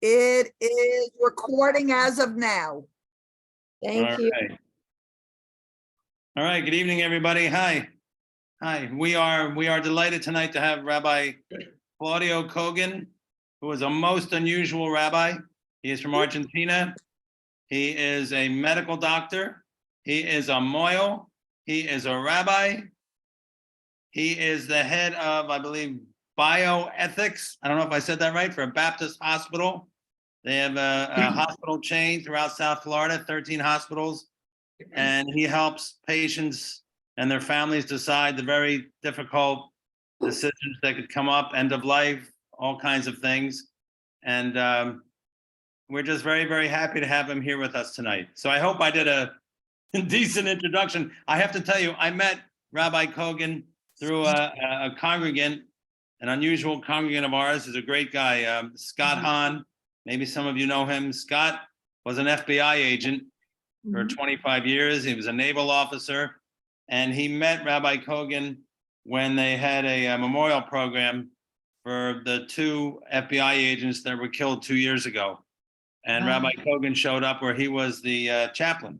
It is recording as of now. Thank you. All right. Good evening, everybody. Hi. We are delighted tonight to have Rabbi Claudio Kogan, who is a most unusual rabbi. He is from Argentina. He is a medical doctor. He is a moil. He is a rabbi. He is the head of, I believe, bioethics. I don't know if I said that right, for a Baptist hospital. They have a hospital chain throughout South Florida, 13 hospitals. And he helps patients and their families decide the very difficult decisions that could come up, end of life, all kinds of things. And we're just very, very happy to have him here with us tonight. So I hope I did a decent introduction. I have to tell you, I met Rabbi Kogan through a congregant, an unusual congregant of ours. Is a great guy, Scott Hahn. Maybe some of you know him. Scott was an FBI agent for 25 years. He was a naval officer, and he met Rabbi Kogan when they had a memorial program for the 2 FBI agents that were killed 2 years ago. And Rabbi Kogan showed up where he was the chaplain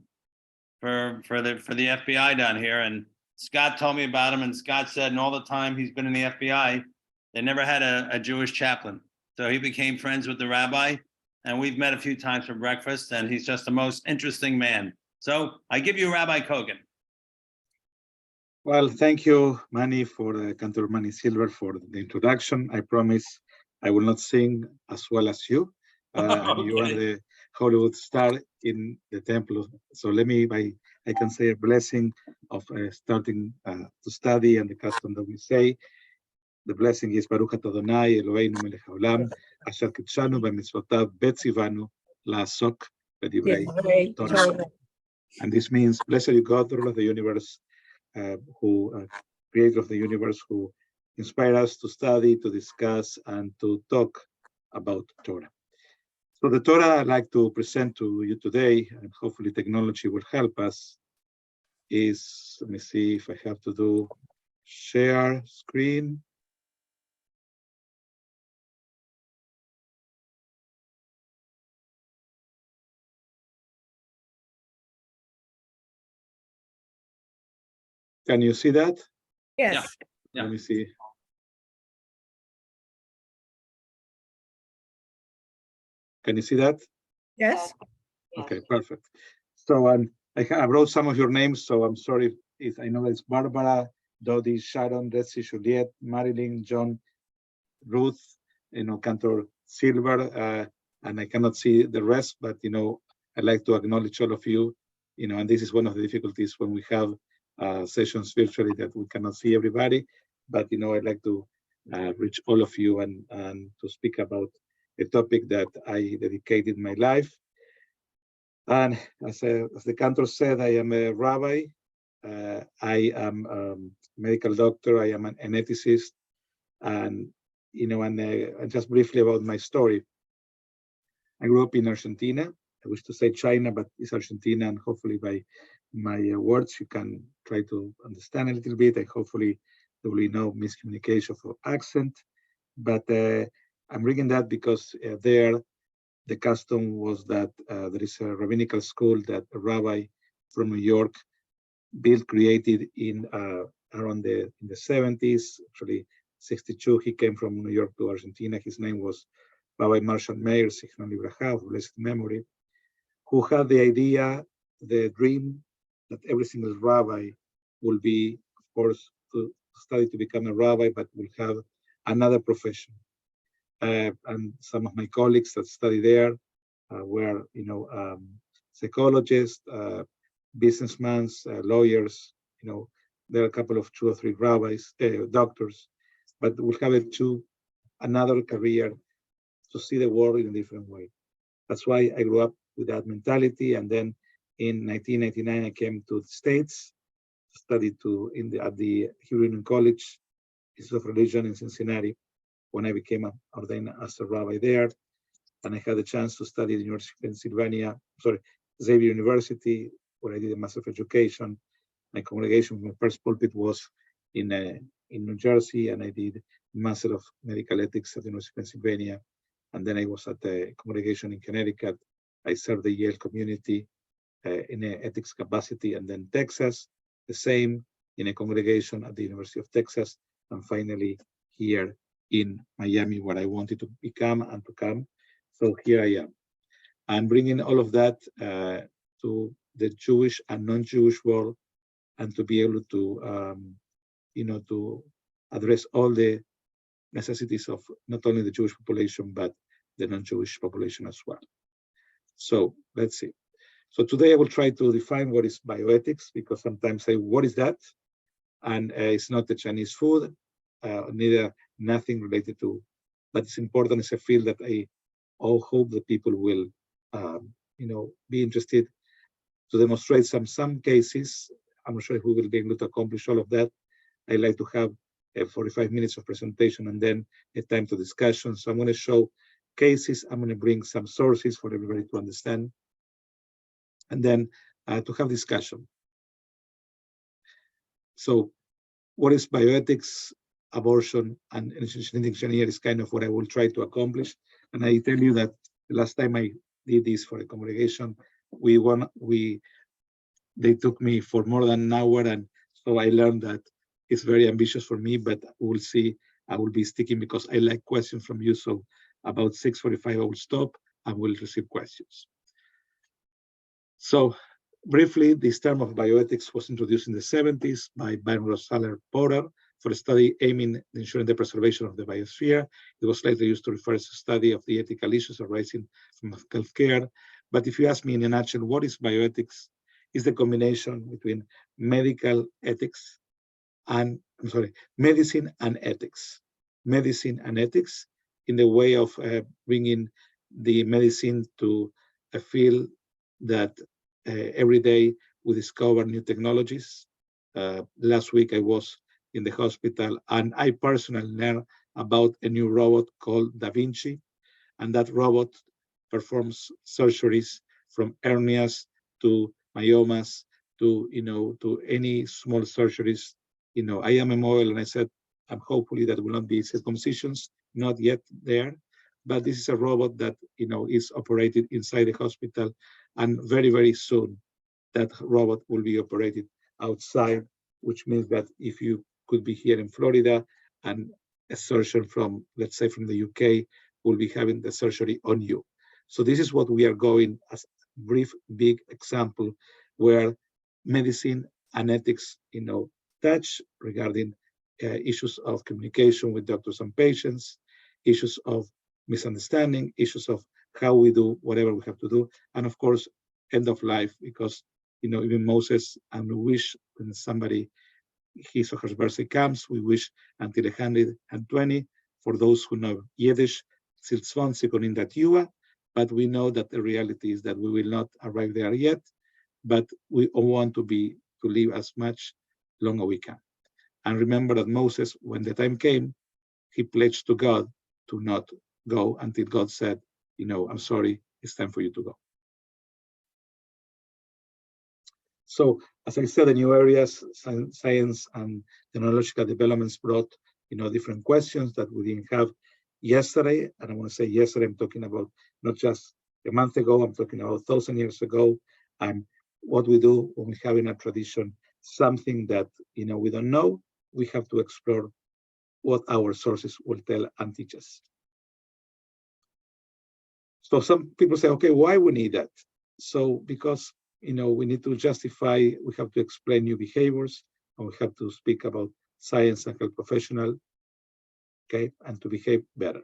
for the FBI down here. And Scott told me about him, and Scott said, in all the time he's been in the FBI, they never had a Jewish chaplain. So he became friends with the rabbi, and we've met a few times for breakfast, and he's just the most interesting man. So I give you Rabbi Kogan. Well, thank you, Manny, for Cantor Manny Silver, for the introduction. I promise I will not sing as well as you. And you are the Hollywood star in the temple. So let me, I can say a blessing of starting to study, and the custom that we say. The blessing is Baruch atah Adonai Eloheinu melech haolam asher kitshanu b'mitzvotav betzivanu la'asok b'divrei Torah. And this means, blessed you God, Lord of the universe, who creator of the universe, who inspire us to study, to discuss, and to talk about Torah. So the Torah I'd like to present to you today, and hopefully technology will help us, is, let me see if I have to do share screen. Can you see that? Yes. Yeah. Let me see. Can you see that? Yes. Okay, perfect. So I wrote some of your names, so I'm sorry if I know it's Barbara, Dodi, Sharon, Betsy, Juliet, Marilyn, John, Ruth, Cantor Silver, and I cannot see the rest, but I'd like to acknowledge all of you, and this is one of the difficulties when we have sessions virtually, that we cannot see everybody, but I'd like to reach all of you and to speak about a topic that I dedicated my life. And as the Cantor said, I am a rabbi. I am a medical doctor. I am an ethicist. And, and just briefly about my story. I grew up in Argentina. I wish to say China, but it's Argentina. And hopefully by my words, you can try to understand a little bit. And hopefully there will be no miscommunication for accent. But I'm bringing that because there, the custom was that there is a rabbinical school that a rabbi from New York created in around in the 70s, actually 62. He came from New York to Argentina. His name was Rabbi Marshall Meir, Zichron Libracha, of blessed memory, who had the idea, the dream, that every single rabbi will be, of course, to study to become a rabbi, but will have another profession. And some of my colleagues that study there were, psychologists, businessmen, lawyers. There are a couple of 2 or 3 rabbis, doctors, but we'll have another career to see the world in a different way. That's why I grew up with that mentality. And then in 1999, I came to the States to study at the Hebrew Union College, Institute of Religion in Cincinnati, when I became ordained as a rabbi there. And I had the chance to study at the University of Pennsylvania, Xavier University, where I did a Master of Education. My congregation, my first pulpit was in New Jersey, and I did Master of Medical Ethics at the University of Pennsylvania. And then I was at the congregation in Connecticut. I served the Yale community in an ethics capacity, and then Texas, the same in a congregation at the University of Texas, and finally here in Miami, where I wanted to become and to come. So here I am. I'm bringing all of that to the Jewish and non-Jewish world, and to be able to, to address all the necessities of not only the Jewish population, but the non-Jewish population as well. So let's see. So today I will try to define what is bioethics, because sometimes I say, what is that? And it's not the Chinese food, nothing related to, but it's important. It's a field that I all hope that people will, be interested to demonstrate some cases. I'm not sure if we will be able to accomplish all of that. I like to have 45 minutes of presentation and then a time to discussion. So I'm going to show cases. I'm going to bring some sources for everybody to understand, and then to have discussion. So what is bioethics, abortion, and genetic engineering is kind of what I will try to accomplish. And I tell you that the last time I did this for a congregation, they took me for more than an hour, and so I learned that it's very ambitious for me, but we'll see. I will be sticking because I like questions from you. So about 6:45, I will stop and we'll receive questions. So briefly, this term of bioethics was introduced in the 70s by Byron Rosaler Porter for a study aiming at ensuring the preservation of the biosphere. It was later used to refer to a study of the ethical issues arising from healthcare. But if you ask me in a nutshell, what is bioethics? Is the combination between medical ethics and, medicine and ethics. Medicine and ethics in the way of bringing the medicine to a field that every day we discover new technologies. Last week I was in the hospital and I personally learned about a new robot called Da Vinci, and that robot performs surgeries from hernias to myomas to to any small surgeries. I am a model, and I said, hopefully that will not be circumcisions, not yet there, but this is a robot that is operated inside the hospital, and very, very soon that robot will be operated outside, which means that if you could be here in Florida and a surgeon from, let's say, from the UK will be having the surgery on you. So this is what we are going as a brief, big example where medicine and ethics, touch regarding issues of communication with doctors and patients, issues of misunderstanding, issues of how we do whatever we have to do, and of course, end of life, because even Moses, and we wish when somebody, his or her birthday comes, we wish until 120. For those who know Yiddish, but we know that the reality is that we will not arrive there yet, but we all want to live as much longer we can. And remember that Moses, when the time came, he pledged to God to not go until God said, I'm sorry, it's time for you to go. So, as I said, the new areas, science and technological developments brought, different questions that we didn't have yesterday. And I want to say yesterday, I'm talking about not just a month ago, I'm talking about 1,000 years ago. And what we do when we have in a tradition something that, we don't know, we have to explore what our sources will tell and teach us. So some people say, okay, why we need that? So because we need to justify, we have to explain new behaviors, and we have to speak about science and health professional, okay, and to behave better.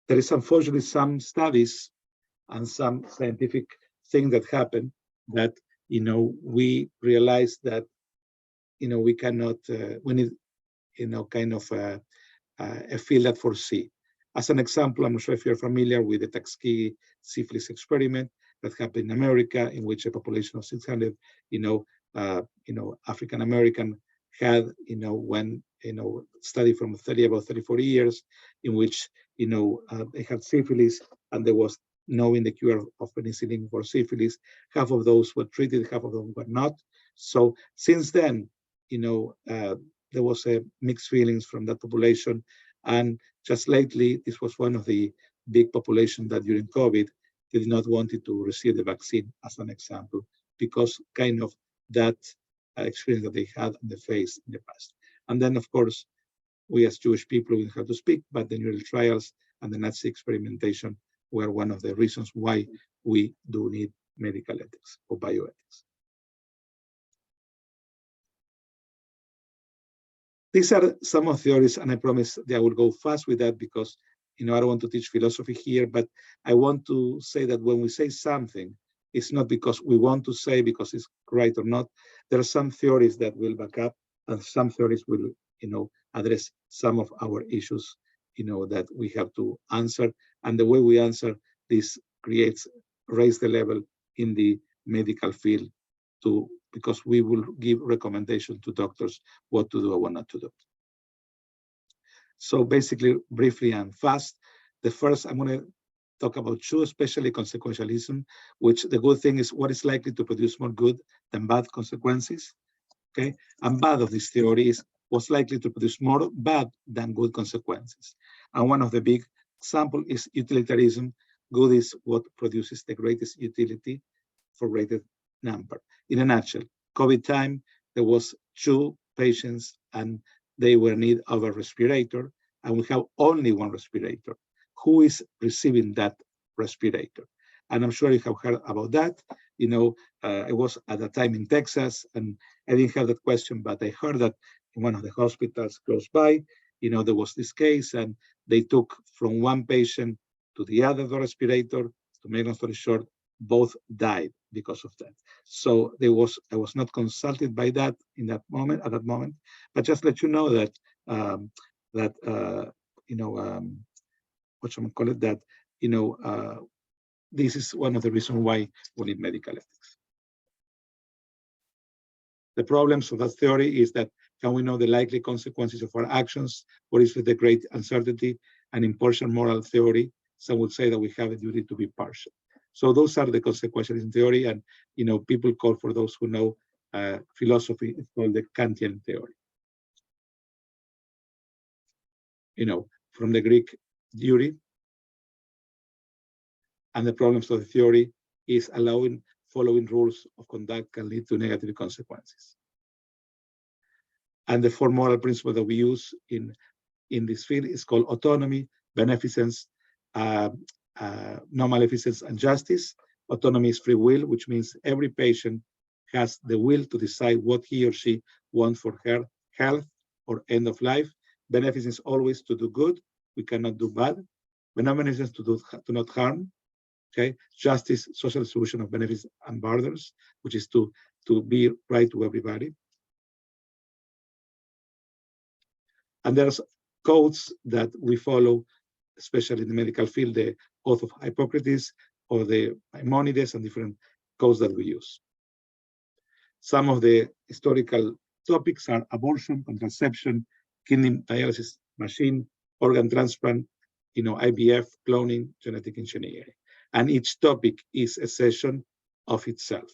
There is unfortunately some studies and some scientific things that happen that, we realize that, we cannot, we need, kind of a field that foresee. As an example, I'm not sure if you're familiar with the Tuskegee syphilis experiment that happened in America, in which a population of 600, African American had, when, study from about 30, 40 years, in which, they had syphilis, and there was knowing the cure of penicillin for syphilis. Half of those were treated, half of them were not. So since then, there was a mixed feelings from that population, And just lately, this was one of the big population that during COVID, they did not want to receive the vaccine, as an example, because kind of that experience that they had in the face in the past. And then, of course, we as Jewish people, we have to speak, but the neural trials and the Nazi experimentation were one of the reasons why we do need medical ethics or bioethics. These are some of the theories, and I promise that I will go fast with that because I don't want to teach philosophy here, but I want to say that when we say something, it's not because we want to say because it's right or not. There are some theories that will back up, and some theories will, address some of our issues, that we have to answer. And the way we answer this raise the level in the medical field because we will give recommendations to doctors what to do or what not to do. So basically, briefly and fast, the first I'm going to talk about two, especially consequentialism, which the good thing is what is likely to produce more good than bad consequences. Okay, and bad of this theory is what's likely to produce more bad than good consequences. And one of the big examples is utilitarianism. Good is what produces the greatest utility for greatest number. In a nutshell, COVID time, there was 2 patients and they were in need of a respirator, and we have only 1 respirator. Who is receiving that respirator? And I'm sure you have heard about that. I was at the time in Texas, and I didn't have that question, but I heard that in one of the hospitals close by, there was this case, and they took from 1 patient to the other the respirator. To make long story short, both died because of that. So I was not consulted by that at that moment, but just let you know that this is one of the reasons why we need medical ethics. The problems of that theory is that can we know the likely consequences of our actions? What is with the great uncertainty? And in partial moral theory, some would say that we have a duty to be partial. So those are the consequentialism theory, and people call, for those who know philosophy, it's called the Kantian theory. From the Greek duty, and the problems of the theory is following rules of conduct can lead to negative consequences. And the 4 moral principles that we use in this field is called autonomy, beneficence, non-maleficence, and justice. Autonomy is free will, which means every patient has the will to decide what he or she wants for her health or end of life. Beneficence always to do good. We cannot do bad. Beneficence to not harm. Okay, justice, social distribution of benefits and burdens, which is to be right to everybody. And there's codes that we follow, especially in the medical field, the Oath of Hippocrates or the Maimonides, and different codes that we use. Some of the historical topics are abortion, contraception, kidney dialysis machine, organ transplant, IVF, cloning, genetic engineering. And each topic is a session of itself.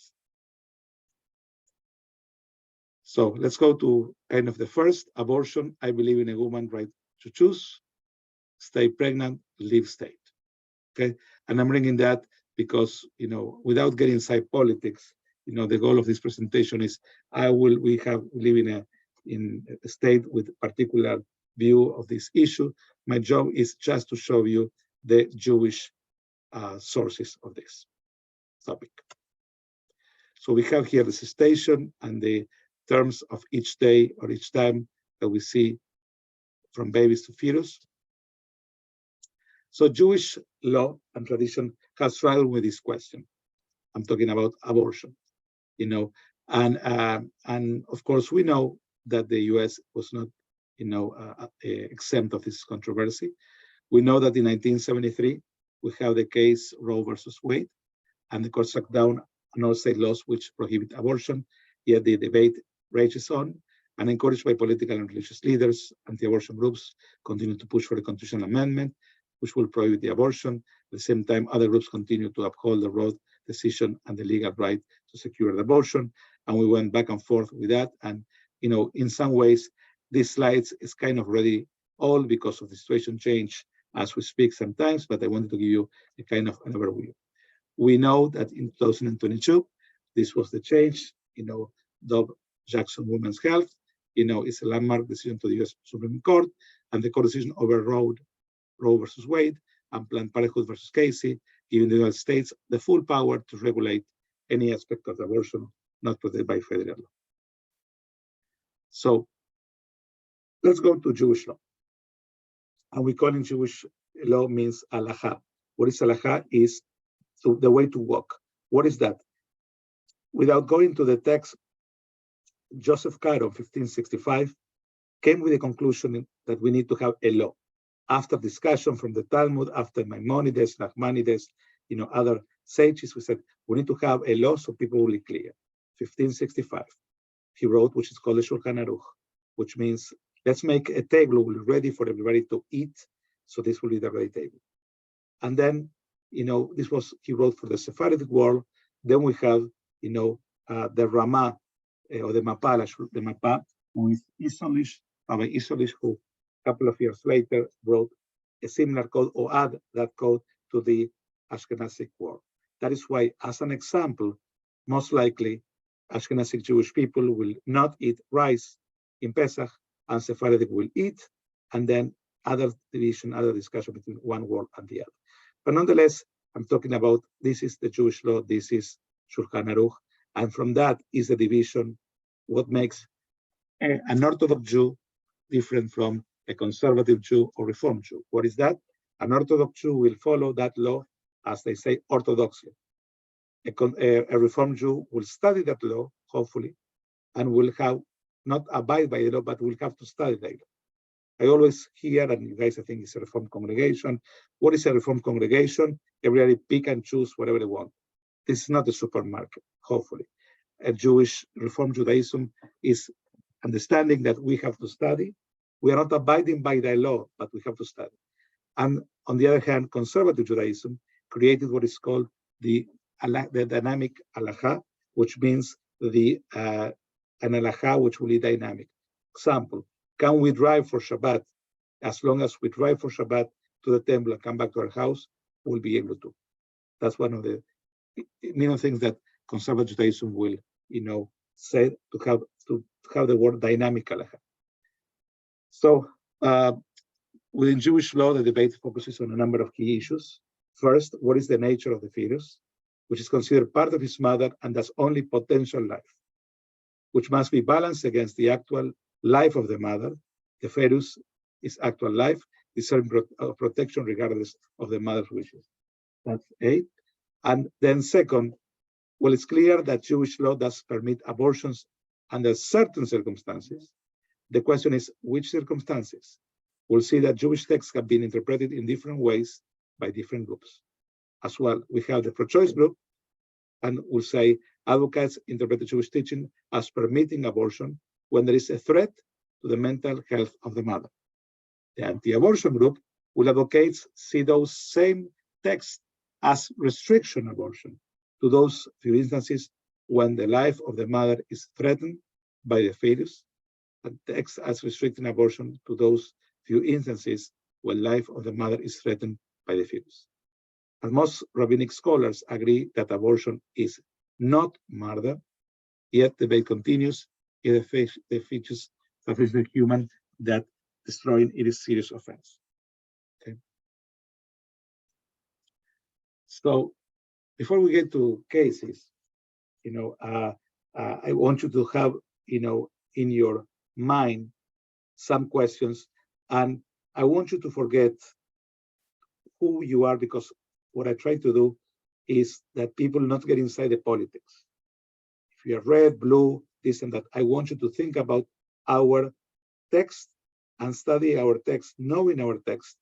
So let's go to kind of the first, abortion. I believe in a woman's right to choose, stay pregnant, live state. Okay, and I'm bringing that because without getting inside politics, the goal of this presentation is we live in a state with a particular view of this issue. My job is just to show you the Jewish sources of this topic. So we have here the gestation and the terms of each day or each time that we see from babies to fetus. So Jewish law and tradition has struggled with this question. I'm talking about abortion, and of course we know that the U.S. was not, exempt of this controversy. We know that in 1973 we have the case Roe versus Wade, and the court struck down another state laws which prohibit abortion. Yet the debate rages on, and encouraged by political and religious leaders, anti-abortion groups continue to push for a constitutional amendment which will prohibit the abortion. At the same time, other groups continue to uphold the Roe decision and the legal right to secure the abortion. And we went back and forth with that. And, in some ways, these slides is kind of already all because of the situation change as we speak sometimes, but I wanted to give you a kind of an overview. We know that in 2022, this was the change, Dobbs-Jackson Women's Health, it's a landmark decision to the US Supreme Court, and the court decision overrode Roe versus Wade and Planned Parenthood versus Casey, giving the United States the full power to regulate any aspect of abortion not protected by federal law. So let's go to Jewish law. And we call in Jewish law means halacha. What is halacha is the way to walk. What is that? Without going to the text, Joseph Caro, 1565, came with the conclusion that we need to have a law. After discussion from the Talmud, after Maimonides, Nachmanides, other sages, we said, we need to have a law so people will be clear. 1565, he wrote, which is called the Shulchan Aruch, which means, let's make a table ready for everybody to eat. So this will be the ready table. And then, he wrote for the Sephardic world. Then we have, the Ramah, or the Mapa, with Isolish, Rabbi Isolish, who a couple of years later wrote a similar code or add that code to the Ashkenazic world. That is why, as an example, most likely Ashkenazic Jewish people will not eat rice in Pesach, and Sephardic will eat, and then other discussion between one world and the other. But nonetheless, I'm talking about this is the Jewish law, this is Shulchan Aruch, and from that is the division, what makes an Orthodox Jew different from a conservative Jew or Reformed Jew. What is that? An Orthodox Jew will follow that law, as they say, orthodoxly. A Reformed Jew will study that law, hopefully, and will have not abide by the law, but will have to study the law. I always hear, and you guys, I think it's a Reformed congregation. What is a Reformed congregation? Everybody pick and choose whatever they want. This is not a supermarket, hopefully. A Jewish Reformed Judaism is understanding that we have to study. We are not abiding by the law, but we have to study. And on the other hand, conservative Judaism created what is called the dynamic halacha, which means an halacha which will be dynamic. Example, can we drive for Shabbat? As long as we drive for Shabbat to the temple and come back to our house, we'll be able to. That's one of the things that conservative Judaism will, say to have the word dynamic halacha. So within Jewish law, the debate focuses on a number of key issues. First, what is the nature of the fetus, which is considered part of his mother and thus only potential life, which must be balanced against the actual life of the mother. The fetus is actual life, deserving protection regardless of the mother's wishes. That's 8. And then second, well, it's clear that Jewish law does permit abortions under certain circumstances. The question is, which circumstances? We'll see that Jewish texts have been interpreted in different ways by different groups. As well, we have the pro-choice group, and we'll say advocates interpret the Jewish teaching as permitting abortion when there is a threat to the mental health of the mother. The anti-abortion group will advocate see those same texts as restriction abortion to those few instances when the life of the mother is threatened by the fetus, and texts as restricting abortion to those few instances when life of the mother is threatened by the fetus. And most rabbinic scholars agree that abortion is not murder, yet the debate continues if the fetus suffers the human that destroying it is serious offense. Okay. So before we get to cases, I want you to have, in your mind some questions, and I want you to forget who you are, because what I try to do is that people not get inside the politics. If you are red, blue, this and that, I want you to think about our text and study our text, knowing our text,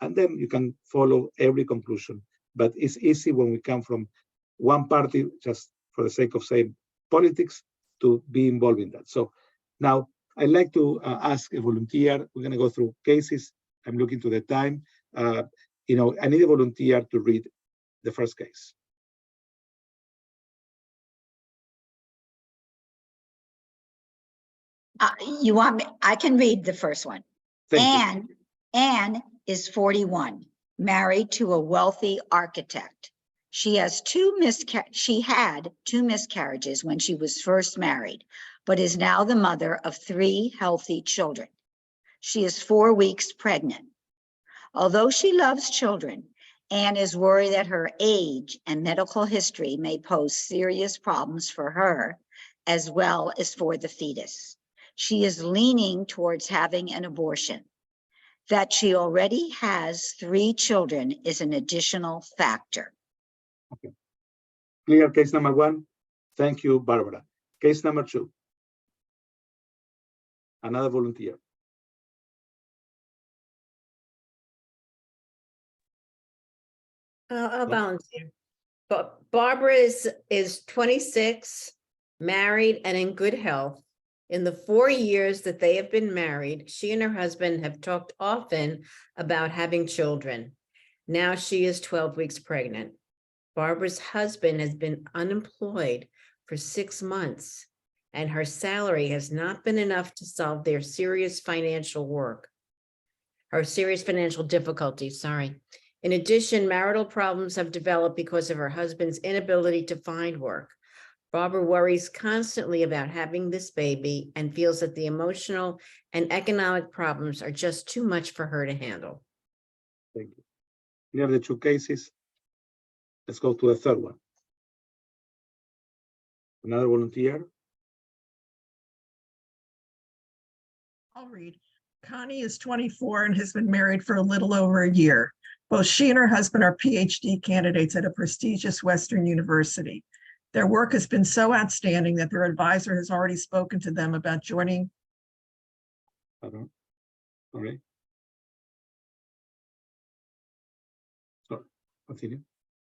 and then you can follow every conclusion. But it's easy when we come from one party, just for the sake of saying politics, to be involved in that. So now I'd like to ask a volunteer. We're going to go through cases. I'm looking to the time. I need a volunteer to read the first case. You want me? I can read the first one. Thank you. And Anne is 41, married to a wealthy architect. She had two miscarriages when she was first married, but is now the mother of 3 healthy children. She is 4 weeks pregnant. Although she loves children, Anne is worried that her age and medical history may pose serious problems for her, as well as for the fetus. She is leaning towards having an abortion. That she already has 3 children is an additional factor. Clear case number 1. Thank you, Barbara. Case number 2. Another volunteer. I'll volunteer. But Barbara is 26, married and in good health. In the 4 years that they have been married, she and her husband have talked often about having children. Now she is 12 weeks pregnant. Barbara's husband has been unemployed for 6 months, and her salary has not been enough to solve their serious financial difficulties, sorry. In addition, marital problems have developed because of her husband's inability to find work. Barbara worries constantly about having this baby and feels that the emotional and economic problems are just too much for her to handle. Thank you. We have the 2 cases. Let's go to the 3rd one. Another volunteer. I'll read. Connie is 24 and has been married for a little over a year. Both she and her husband are PhD candidates at a prestigious Western university. Their work has been so outstanding that their advisor has already spoken to them about joining. Sorry. So, continue.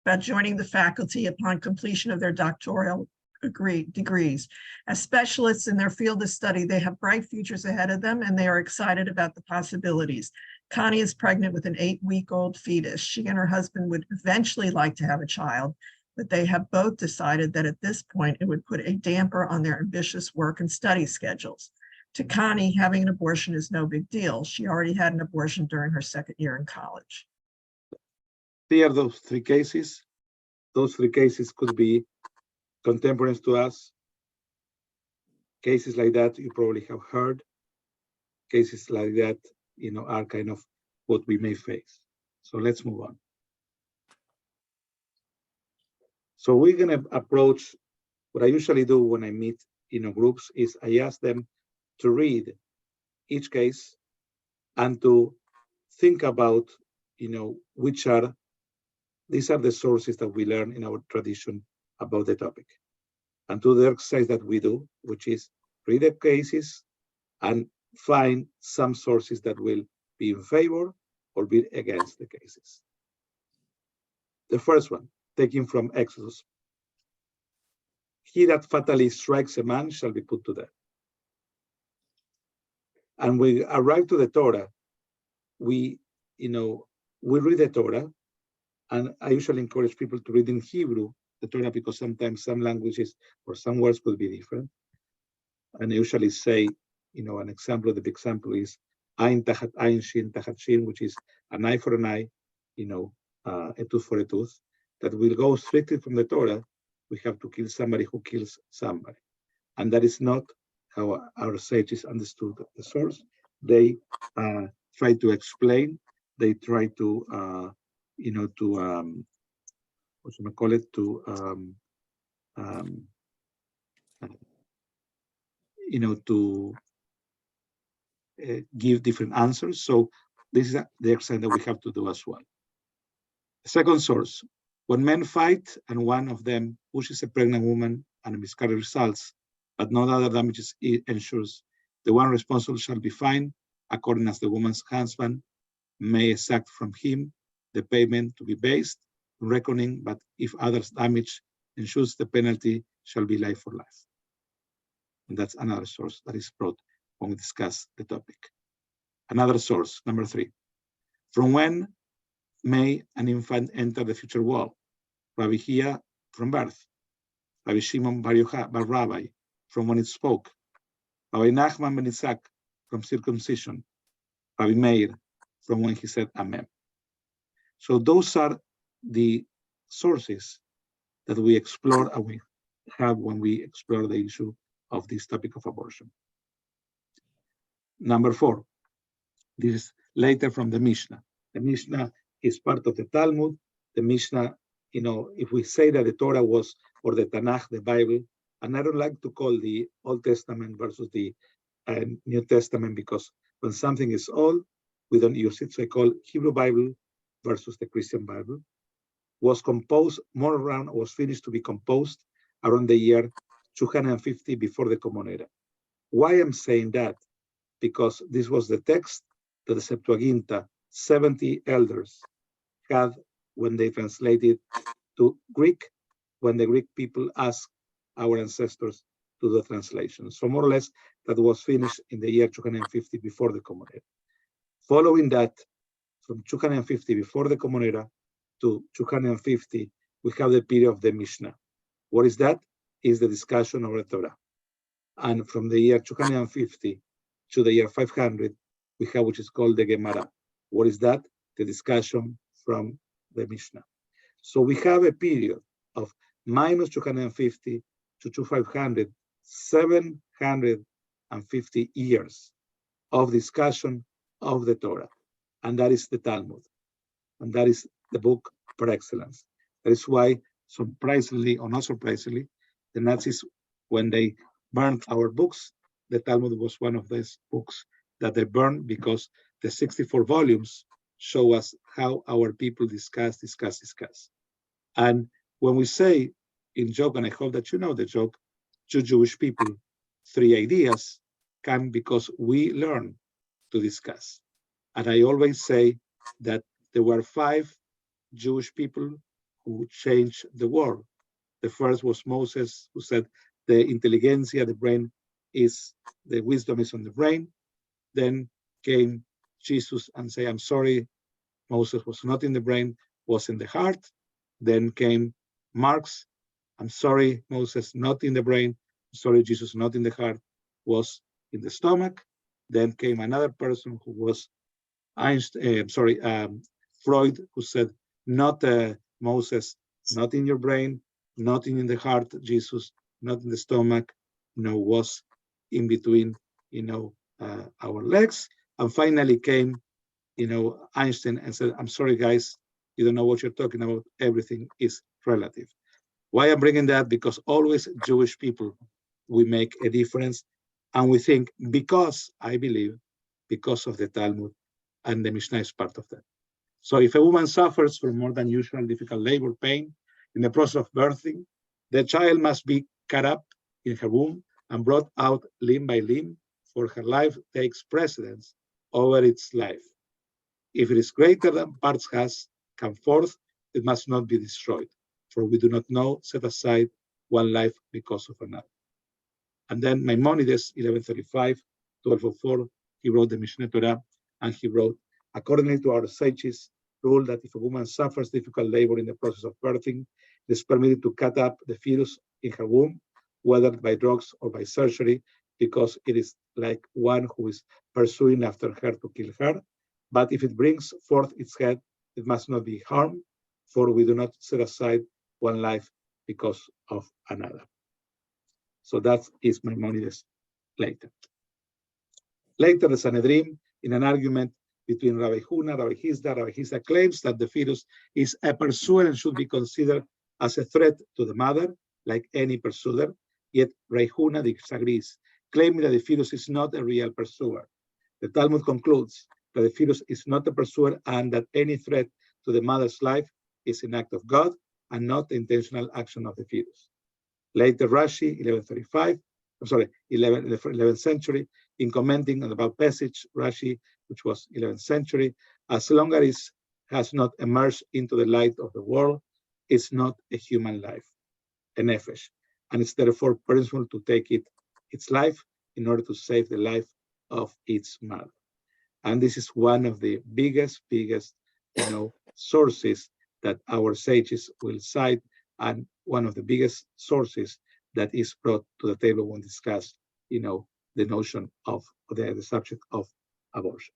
About joining the faculty upon completion of their doctoral degrees. As specialists in their field of study, they have bright futures ahead of them, and they are excited about the possibilities. Connie is pregnant with an 8-week-old fetus. She and her husband would eventually like to have a child, but they have both decided that at this point, it would put a damper on their ambitious work and study schedules. To Connie, having an abortion is no big deal. She already had an abortion during her 2nd year in college. Here are those 3 cases. Those 3 cases could be contemporaries to us. Cases like that you probably have heard. Cases like that, are kind of what we may face. So let's move on. So we're going to approach, what I usually do when I meet groups is I ask them to read each case and to think about these are the sources that we learn in our tradition about the topic, and to the exercise that we do, which is read the cases and find some sources that will be in favor or be against the cases. The first one, taken from Exodus. He that fatally strikes a man shall be put to death. And we arrive to the Torah. We read the Torah, and I usually encourage people to read in Hebrew the Torah because sometimes some languages or some words could be different. And I usually say, an example, the big example is Ain tachat Ain, Shin tachat Shin, which is an eye for an eye, a tooth for a tooth. That will go strictly from the Torah. We have to kill somebody who kills somebody. And that is not how our sages understood the source. They try to explain, they try to, give different answers. So this is the exercise that we have to do as well. Second source, when men fight and one of them pushes a pregnant woman and a miscarriage results, but no other damages ensures, the one responsible shall be fined according as the woman's husband may exact from him the payment to be based on reckoning, but if others damage ensures, the penalty shall be life for life. And that's another source that is brought when we discuss the topic. Another source, number 3. From when may an infant enter the future world? Rabbi Hia, from birth. Rabbi Shimon bar Rabbi, from when it spoke. Rabbi Nachman ben Isaac, from circumcision. Rabbi Meir, from when he said Amen. So those are the sources that we explore and we have when we explore the issue of this topic of abortion. Number 4, this is later from the Mishnah. The Mishnah is part of the Talmud. The Mishnah, if we say that the Torah was, or the Tanakh, the Bible, and I don't like to call the Old Testament versus the New Testament, because when something is old, we don't use it. So I call Hebrew Bible versus the Christian Bible. Was finished to be composed around the year 250 before the Common Era. Why I'm saying that? Because this was the text that the Septuaginta, 70 elders, had when they translated to Greek, when the Greek people asked our ancestors to do the translation. So more or less, that was finished in the year 250 before the Common Era. Following that, from 250 before the Common Era to 250, we have the period of the Mishnah. What is that? Is the discussion of the Torah. And from the year 250 to the year 500, we have which is called the Gemara. What is that? The discussion from the Mishnah. So we have a period of minus 250 to 2500, 750 years of discussion of the Torah. And that is the Talmud. And that is the book par excellence. That is why, surprisingly or not surprisingly, the Nazis, when they burned our books, the Talmud was one of those books that they burned, because the 64 volumes show us how our people discuss. And when we say in joke, and I hope that you know the joke, 2 Jewish people, 3 ideas, come because we learn to discuss. And I always say that there were 5 Jewish people who changed the world. The first was Moses, who said the intelligentsia, the brain the wisdom is on the brain. Then came Jesus and say, I'm sorry, Moses was not in the brain, was in the heart. Then came Marx, I'm sorry, Moses not in the brain, sorry, Jesus not in the heart, was in the stomach. Then came another person who was Freud, who said, not Moses, not in your brain, not in the heart, Jesus, not in the stomach, was in between, our legs. And finally came, Einstein and said, I'm sorry, guys, you don't know what you're talking about. Everything is relative. Why I'm bringing that? Because always Jewish people, we make a difference. And we think, because I believe, because of the Talmud, and the Mishnah is part of that. So if a woman suffers from more than usual difficult labor pain in the process of birthing, the child must be cut up in her womb and brought out limb by limb, for her life takes precedence over its life. If it is greater than parts has come forth, it must not be destroyed, for we do not know set aside one life because of another. And then Maimonides, 1135, 1204, he wrote the Mishneh Torah, and he wrote, accordingly to our sages, rule that if a woman suffers difficult labor in the process of birthing, it is permitted to cut up the fetus in her womb, whether by drugs or by surgery, because it is like one who is pursuing after her to kill her. But if it brings forth its head, it must not be harmed, for we do not set aside one life because of another. So that is Maimonides later. Later, the Sanhedrin, in an argument between Rabbi Huna, Rabbi Hizda claims that the fetus is a pursuer and should be considered as a threat to the mother, like any pursuer. Yet Rabbi Huna disagrees, claiming that the fetus is not a real pursuer. The Talmud concludes that the fetus is not a pursuer and that any threat to the mother's life is an act of God and not the intentional action of the fetus. Later, Rashi, 11th century, in commenting on the above passage, Rashi, which was 11th century, as long as it has not emerged into the light of the world, it's not a human life, a nefesh, and it's therefore permissible to take its life in order to save the life of its mother. And this is one of the biggest, sources that our sages will cite, and one of the biggest sources that is brought to the table when discussed, the notion of the subject of abortion.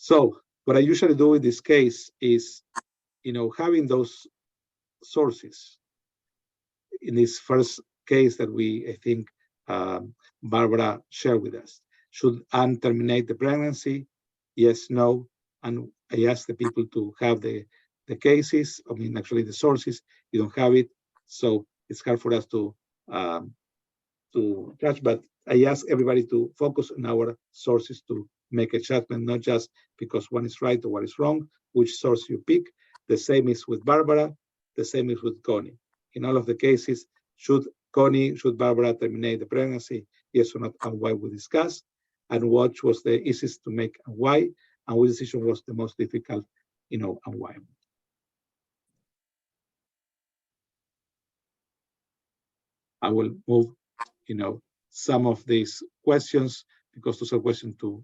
So what I usually do in this case is, having those sources. In this first case that I think Barbara shared with us, should Anne terminate the pregnancy? Yes, no. And I asked the people to have the cases, actually the sources. You don't have it, so it's hard for us to judge, but I ask everybody to focus on our sources to make a judgment, not just because one is right or one is wrong, which source you pick. The same is with Barbara, the same is with Connie. In all of the cases, should Barbara terminate the pregnancy? Yes or not, and why we discuss, and what was the easiest to make and why, and which decision was the most difficult, and why. I will move, some of these questions because those are questions to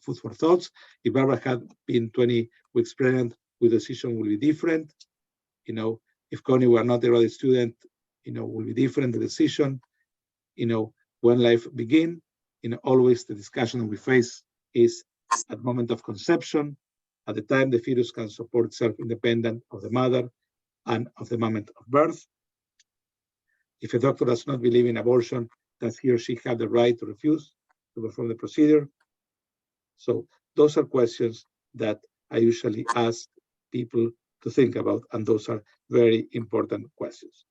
food for thoughts. If Barbara had been 20 weeks pregnant, the decision will be different. If Connie were not a graduate student, will be different, the decision. When life begin, always the discussion we face is at the moment of conception, at the time the fetus can support itself independent of the mother and of the moment of birth. If a doctor does not believe in abortion, does he or she have the right to refuse to perform the procedure? So those are questions that I usually ask people to think about, and those are very important questions.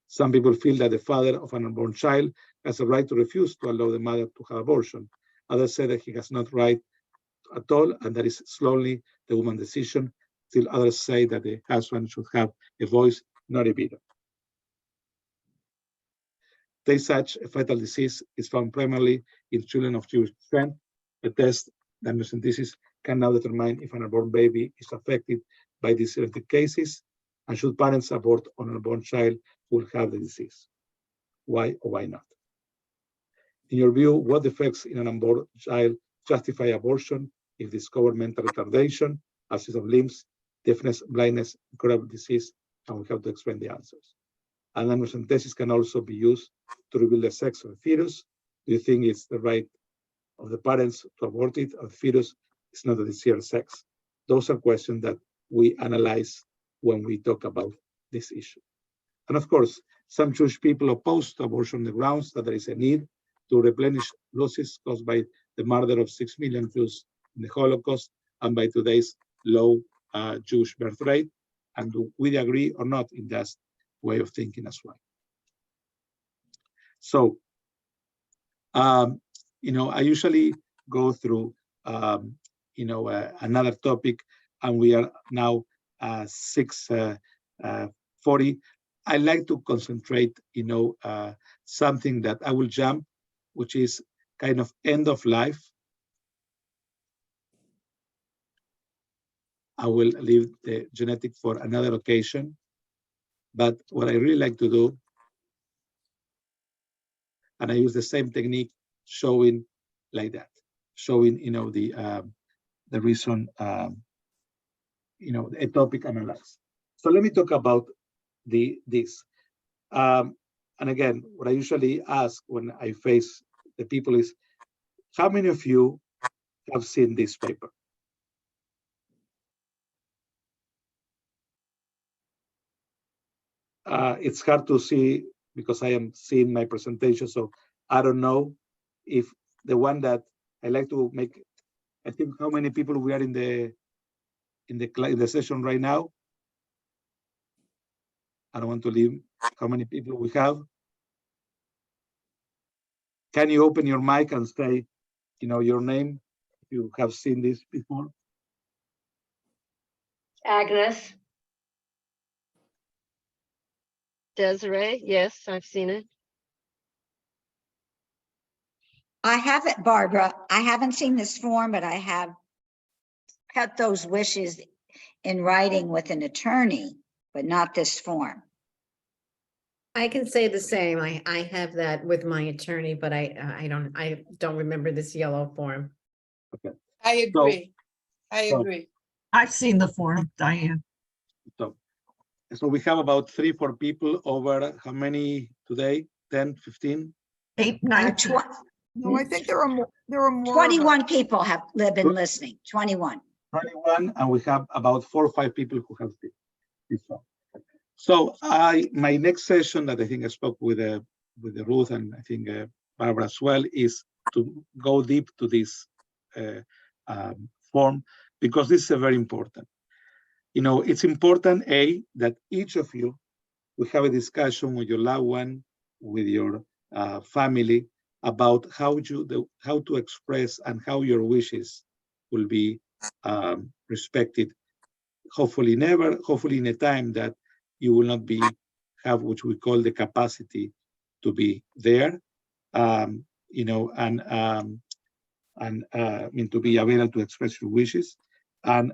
Some people feel that the father of an unborn child has a right to refuse to allow the mother to have abortion. Others say that he has not right at all, and that is solely the woman's decision. Still others say that the husband should have a voice, not a veto. Tay-Sachs fetal disease is found primarily in children of Jewish descent. The test, the amniocentesis, can now determine if an unborn baby is affected by these genetic cases, and should parents abort on an unborn child who will have the disease? Why or why not? In your view, what defects in an unborn child justify abortion if discovered mental retardation, abscess of limbs, deafness, blindness, incurable disease, and we have to explain the answers. And amniocentesis can also be used to reveal the sex of the fetus. Do you think it's the right of the parents to abort it, or the fetus is not the desired sex? Those are questions that we analyze when we talk about this issue. And of course, some Jewish people oppose to abortion on the grounds that there is a need to replenish losses caused by the murder of 6 million Jews in the Holocaust and by today's low Jewish birth rate. And do we agree or not in that way of thinking as well? So, I usually go through, another topic, and we are now 6:40. I like to concentrate, something that I will jump, which is kind of end of life. I will leave the genetic for another occasion. But what I really like to do, and I use the same technique, showing like that, showing, the reason, a topic analyzed. So let me talk about this. And again, what I usually ask when I face the people is, how many of you have seen this paper? It's hard to see because I am seeing my presentation, so I don't know if the one that I like to make. I think how many people we are in the session right now. I don't want to leave. How many people we have? Can you open your mic and say, your name if you have seen this before? Agnes. Desiree, yes, I've seen it. I haven't, Barbara, I haven't seen this form, but I have cut those wishes in writing with an attorney, but not this form. I can say the same. I have that with my attorney, but I don't remember this yellow form. Okay. I agree. I so- agree. I've seen the form, Diane. So we have about 3-4 people over how many today? 10, 15? 8, 9, No, I think there are more, 21 people have been listening, 21. 21, and we have about 4 or 5 people who have this one. So my next session that I think I spoke with the Ruth and I think Barbara as well is to go deep to this form, because this is very important. You know, it's important, that each of you will have a discussion with your loved one, with your family, about how to express and how your wishes will be respected. Hopefully in a time that you will not have which we call the capacity to be there, you know, and I mean, to be available to express your wishes, and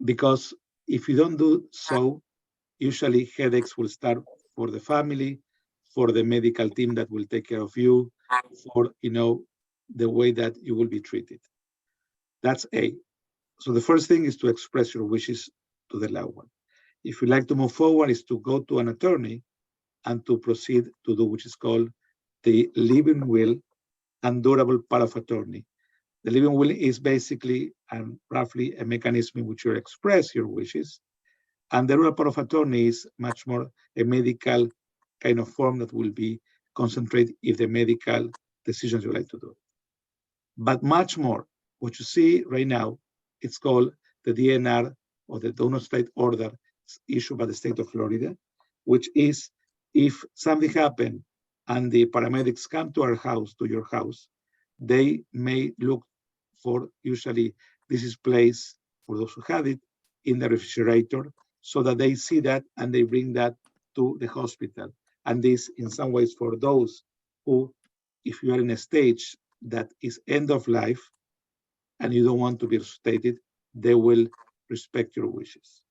because if you don't do so, usually headaches will start for the family, for the medical team that will take care of you, for, you know, the way that you will be treated. That's A. So the first thing is to express your wishes to the loved one. If you like to move forward, is to go to an attorney and to proceed to do which is called the living will and durable power of attorney. The living will is basically and roughly a mechanism in which you express your wishes, and the durable power of attorney is much more a medical kind of form that will be concentrated if the medical decisions you like to do. But much more, what you see right now, it's called the DNR, or the Donor State Order, issued by the state of Florida, which is if something happened and the paramedics come to our house, to your house, they may look for, usually this is placed for those who had it in the refrigerator, so that they see that and they bring that to the hospital. And this, in some ways, for those who, if you are in a stage that is end of life and you don't want to be resuscitated, they will respect your wishes.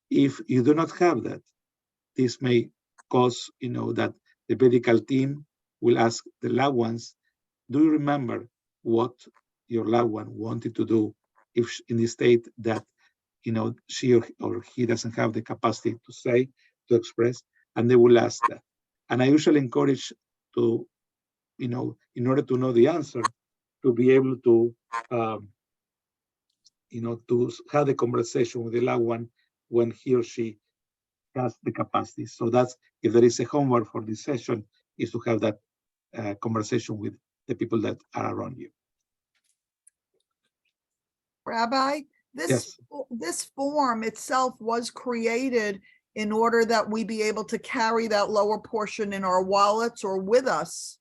If you do not have that, this may cause, you know, that the medical team will ask the loved ones, do you remember what your loved one wanted to do if in the state that, you know, she or he doesn't have the capacity to say, to express, and they will ask that. And I usually encourage to, you know, in order to know the answer, to be able to, you know, to have the conversation with the loved one when he or she has the capacity. So that's, if there is a homework for this session, is to have that conversation with the people that are around you. Rabbi, Yes. this form itself was created in order that we be able to carry that lower portion in our wallets or with us,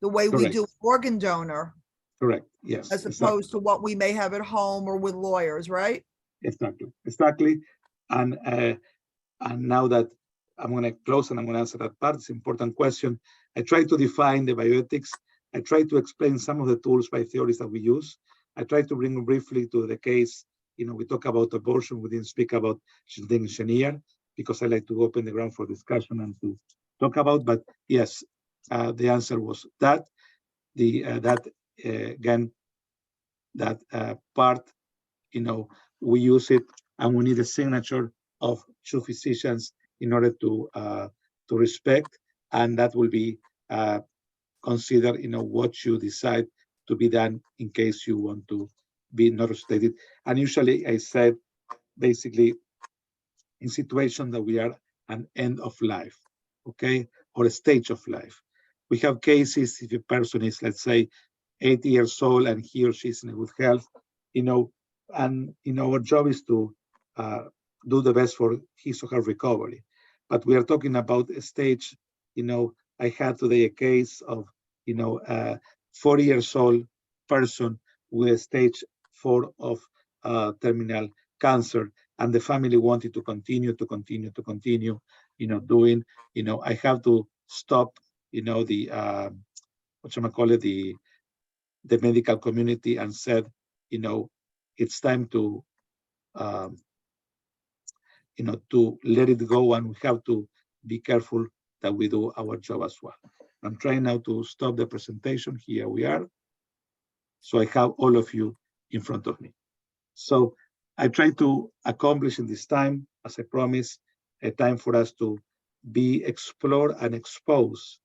the way we Correct. do organ donor, Correct. Yes. as exactly. opposed to what we may have at home or with lawyers, right? Exactly. And now that I'm going to close and I'm going to answer that part, it's an important question. I try to define the bioethics. I try to explain some of the tools by theories that we use. I try to bring briefly to the case, you know, we talk about abortion, we didn't speak about genetic engineer, because I like to open the ground for discussion and to talk about, but yes, the answer was that. Again, that part, you know, we use it and we need a signature of 2 physicians in order to respect, and that will be considered, you know, what you decide to be done in case you want to be not resuscitated. And usually I said, basically, in situation that we are an end of life, okay, or a stage of life. We have cases if a person is, let's say, 80 years old and he or she is in good health, you know, and you know, our job is to do the best for his or her recovery. But we are talking about a stage, you know, I had today a case of, you know, a 40 years old person with a stage 4 of terminal cancer, and the family wanted to continue, you know, doing, you know, I have to stop, you know, the the medical community and said, you know, it's time to, you know, to let it go, and we have to be careful that we do our job as well. I'm trying now to stop the presentation. Here we are. So I have all of you in front of me. So I try to accomplish in this time, as I promised, a time for us to be explored and exposed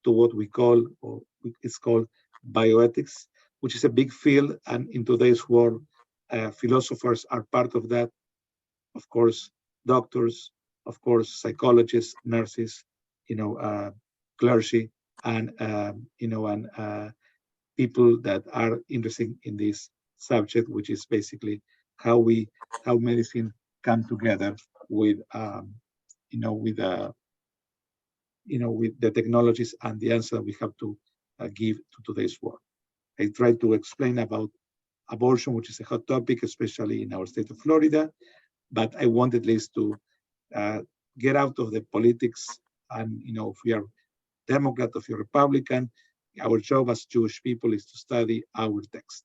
to what we call, or it's called bioethics, which is a big field. And in today's world, philosophers are part of that. Of course, doctors, of course, psychologists, nurses, clergy, and people that are interested in this subject, which is basically how medicine come together with with the technologies and the answer we have to give to today's world. I tried to explain about abortion, which is a hot topic, especially in our state of Florida, but I want at least to get out of the politics. And if we are Democrat or if you're Republican, our job as Jewish people is to study our text.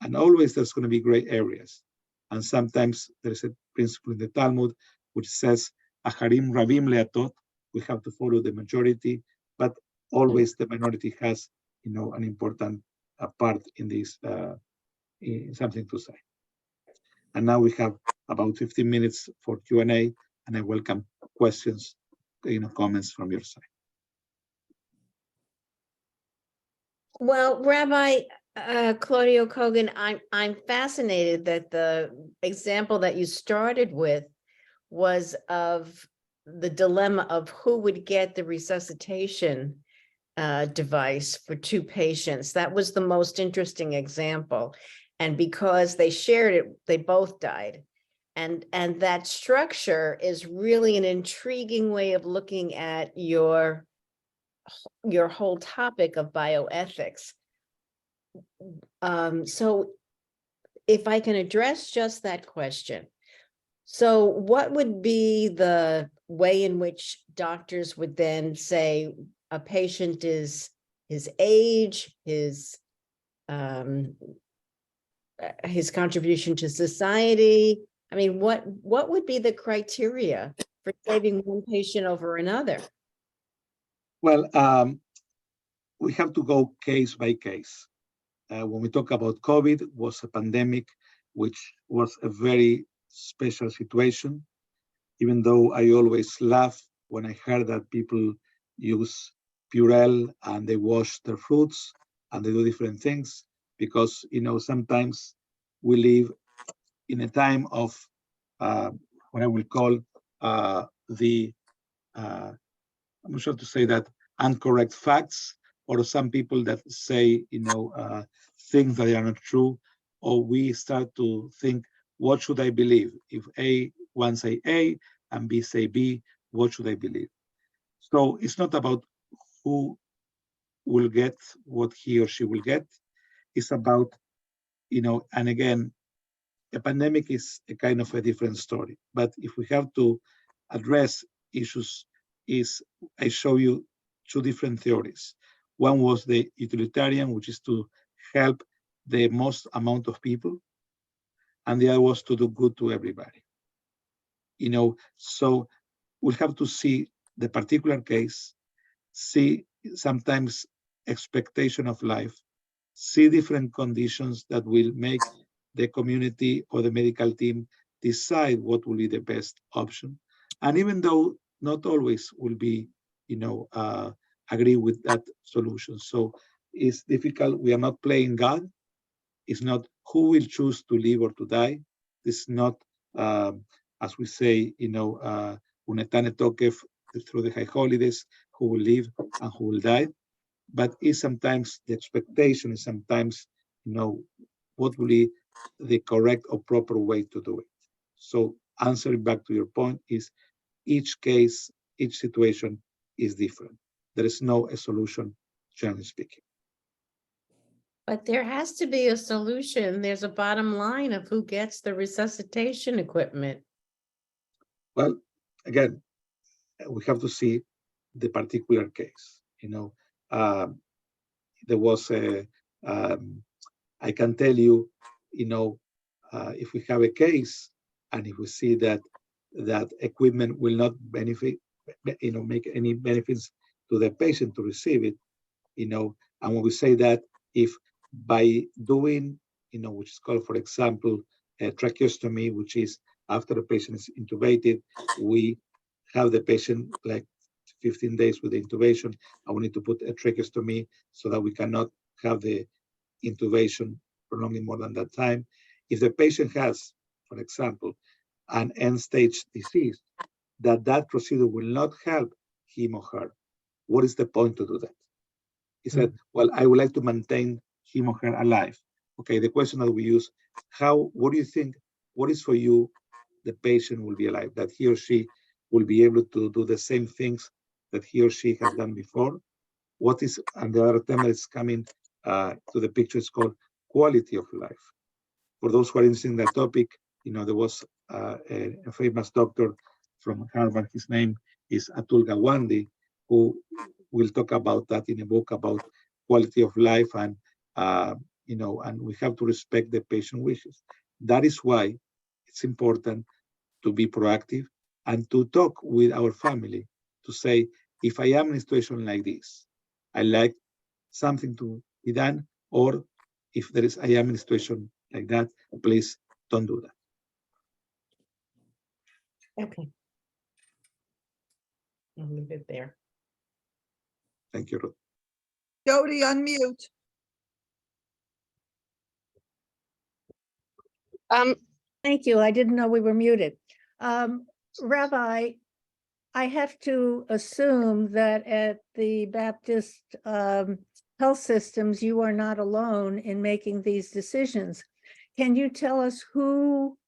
And always there's going to be gray areas. And sometimes there's a principle in the Talmud which says, Aharim Rabim Leatot, we have to follow the majority, but always the minority has an important part in this, something to say. And now we have about 15 minutes for Q&A, and I welcome questions, comments from your side. Well, Rabbi Claudio Kogan, I'm fascinated that the example that you started with was of the dilemma of who would get the resuscitation device for two patients. That was the most interesting example. And because they shared it, they both died. And that structure is really an intriguing way of looking at your whole topic of bioethics. So if I can address just that question. So what would be the way in which doctors would then say a patient is his age, his contribution to society? I mean, what would be the criteria for saving one patient over another? Well, we have to go case by case. When we talk about COVID, it was a pandemic, which was a very special situation. Even though I always laugh when I heard that people use Purell and they wash their fruits and they do different things, because sometimes we live in a time of what I will call I'm not sure to say that, incorrect facts, or some people that say things that are not true, or we start to think, what should I believe? If one say A and B say B, what should I believe? So it's not about who will get what he or she will get. It's about, and again, a pandemic is a kind of a different story. But if we have to address issues, I show you two different theories. One was the utilitarian, which is to help the most amount of people, and the other was to do good to everybody. So we'll have to see the particular case, see sometimes expectation of life, see different conditions that will make the community or the medical team decide what will be the best option. And even though not always will be, agree with that solution. So it's difficult. We are not playing God. It's not who will choose to live or to die. It's not, as we say, unetane tokef, through the high holidays, who will live and who will die. But it's sometimes the expectation is sometimes, what will be the correct or proper way to do it. So answering back to your point is each case, each situation is different. There is no a solution, generally speaking. But there has to be a solution. There's a bottom line of who gets the resuscitation equipment. Well, again, we have to see the particular case. There was a, I can tell you, if we have a case and if we see that equipment will not benefit, make any benefits to the patient to receive it, and when we say that if by doing, which is called, for example, tracheostomy, which is after the patient is intubated, we have the patient like 15 days with the intubation, and we need to put a tracheostomy so that we cannot have the intubation prolonging more than that time. If the patient has, for example, an end-stage disease, that procedure will not help him or her. What is the point to do that? He said, well, I would like to maintain him or her alive. Okay, the question that we use, what do you think, what is for you the patient will be alive, that he or she will be able to do the same things that he or she have done before? What is, and the other term that is coming to the picture is called quality of life. For those who are interested in that topic, there was a famous doctor from Harvard, his name is Atul Gawande, who will talk about that in a book about quality of life, and and we have to respect the patient wishes. That is why it's important to be proactive and to talk with our family to say, if I am in a situation like this, I like something to be done, or if I am in a situation like that, please don't do that. Okay. I'll leave it there. Thank you, Ruth. Jody, unmute. Thank you. I didn't know we were muted. Rabbi, I have to assume that at the Baptist health systems, you are not alone in making these decisions. Can you tell us who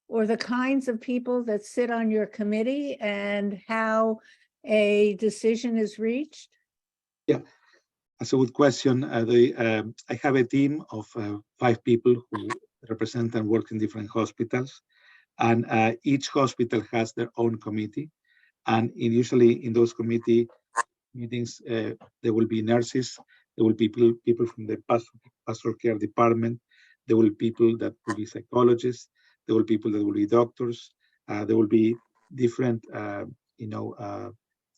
or the kinds of people that sit on your committee and how a decision is reached? Yeah, that's a good question. I have a team of 5 people who represent and work in different hospitals, and each hospital has their own committee. And usually in those committee meetings, there will be nurses, there will be people from the pastoral care department, there will be people that will be psychologists, there will be people that will be doctors, there will be different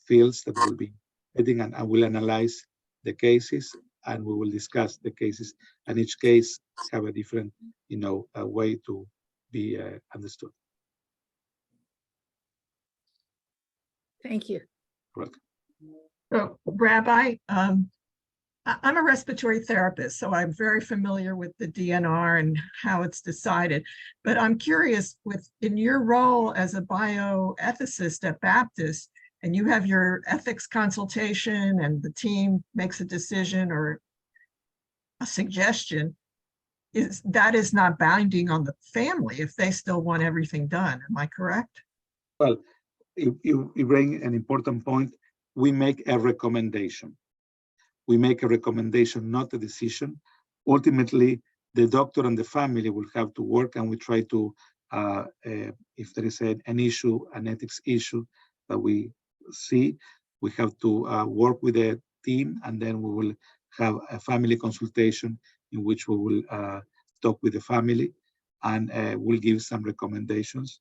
fields that will be heading, and will analyze the cases, and we will discuss the cases, and each case have a different way to be understood. Thank you. Correct. So Rabbi, I'm a respiratory therapist, so I'm very familiar with the DNR and how it's decided. But I'm curious, in your role as a bioethicist at Baptist, and you have your ethics consultation and the team makes a decision or a suggestion, that is not binding on the family if they still want everything done. Am I correct? Well, you bring an important point. We make a recommendation. We make a recommendation, not a decision. Ultimately, the doctor and the family will have to work, and we try to, if there is an issue, an ethics issue that we see, we have to work with the team, and then we will have a family consultation in which we will talk with the family, and we'll give some recommendations.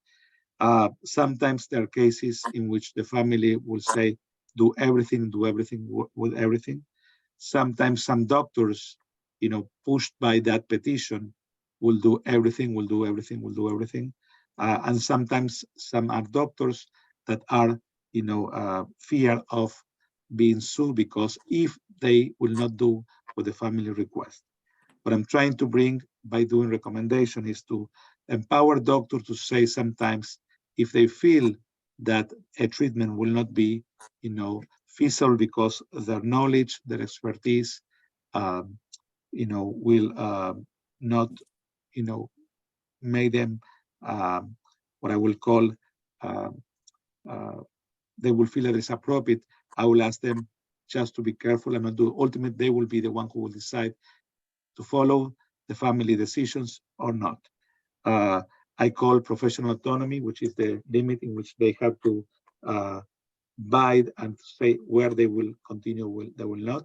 Sometimes there are cases in which the family will say, do everything with everything. Sometimes some doctors, pushed by that petition, will do everything. And sometimes some are doctors that are, fear of being sued because if they will not do what the family requests. What I'm trying to bring by doing recommendation is to empower doctors to say sometimes if they feel that a treatment will not be, feasible because their knowledge, their expertise, will not, make them what I will call, they will feel that it's appropriate. I will ask them just to be careful and not do. Ultimately, they will be the one who will decide to follow the family decisions or not. I call professional autonomy, which is the limit in which they have to bide and say where they will continue, they will not.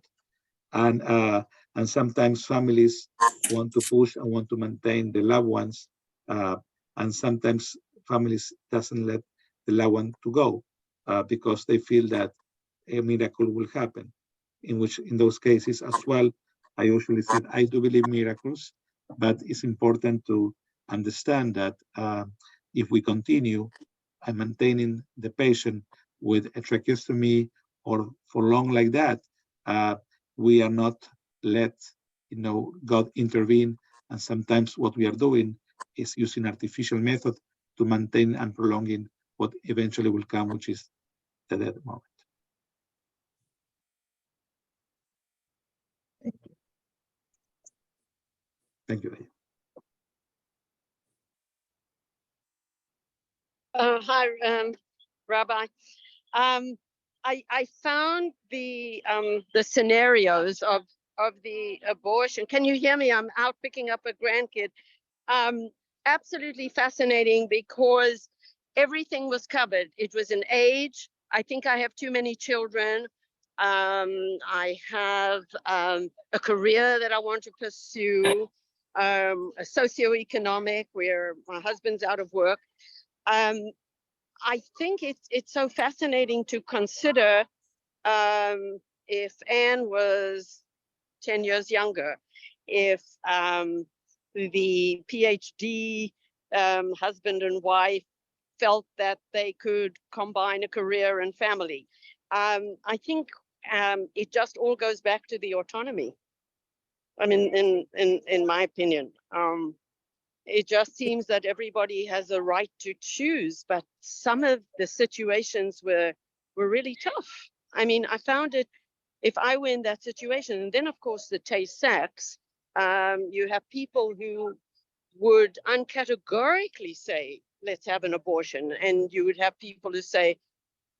And sometimes families want to push and want to maintain the loved ones, and sometimes families doesn't let the loved one to go because they feel that a miracle will happen. In those cases as well, I usually said I do believe miracles, but it's important to understand that if we continue and maintaining the patient with a tracheostomy or for long like that, we are not let God intervene. And sometimes what we are doing is using artificial method to maintain and prolonging what eventually will come, which is the death moment. Thank you. Daya. Hi, Rabbi. I found the scenarios of the abortion. Can you hear me? I'm out picking up a grandkid. Absolutely fascinating because everything was covered. It was an age. I think I have too many children. I have a career that I want to pursue, a socioeconomic where my husband's out of work. I think it's so fascinating to consider if Anne was 10 years younger, if the PhD husband and wife felt that they could combine a career and family. I think it just all goes back to the autonomy. I mean, in my opinion. It just seems that everybody has a right to choose, but some of the situations were really tough. I mean, I found it, if I were in that situation, and then of course the Tay-Sachs, you have people who would uncategorically say, let's have an abortion. And you would have people who say,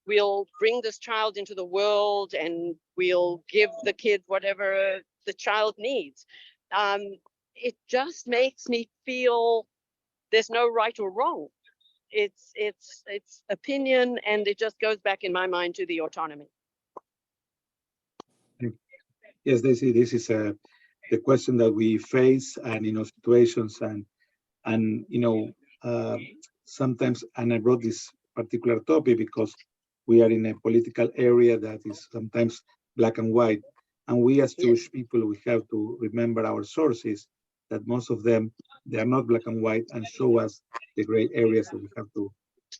we'll bring this child into the world and we'll give the kid whatever the child needs. It just makes me feel there's no right or wrong. It's opinion, and it just goes back in my mind to the autonomy. Yes, this is the question that we face, and situations, and sometimes. And I brought this particular topic because we are in a political area that is sometimes black and white, and we as Jewish people, we have to remember our sources, that most of them, they are not black and white, and show us the gray areas that we have to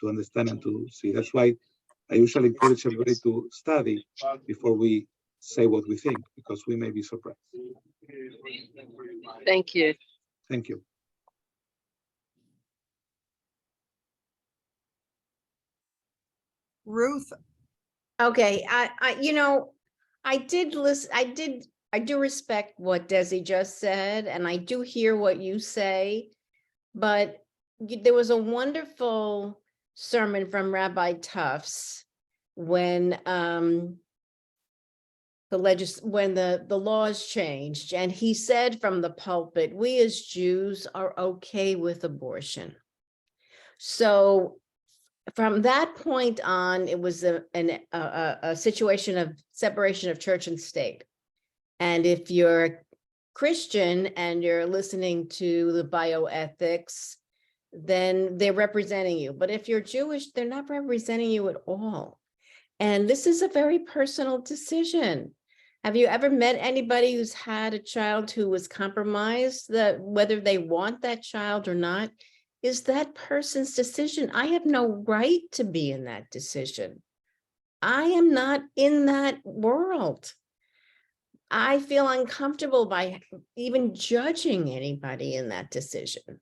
understand and to see. That's why I usually encourage everybody to study before we say what we think, because we may be surprised. Thank you. Thank you. Ruth, Okay, I did listen, I do respect what Desi just said, and I do hear what you say, but there was a wonderful sermon from Rabbi Tufts when the laws changed, and he said from the pulpit, we as Jews are okay with abortion. So from that point on, it was a situation of separation of church and state. And if you're Christian and you're listening to the bioethics, then they're representing you. But if you're Jewish, they're not representing you at all. And this is a very personal decision. Have you ever met anybody who's had a child who was compromised, that whether they want that child or not is that person's decision? I have no right to be in that decision. I am not in that world. I feel uncomfortable by even judging anybody in that decision.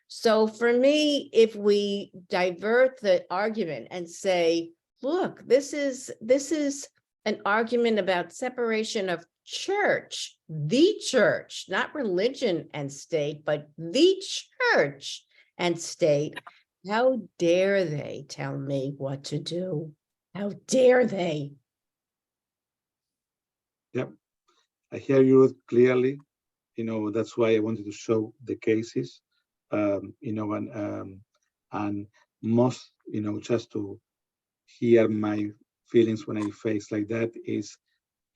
So for me, if we divert the argument and say, look, this is an argument about separation of church, the church, not religion and state, but the church and state, how dare they tell me what to do? How dare they? Yep, I hear you clearly. That's why I wanted to show the cases. And most, just to hear my feelings when I face like that is,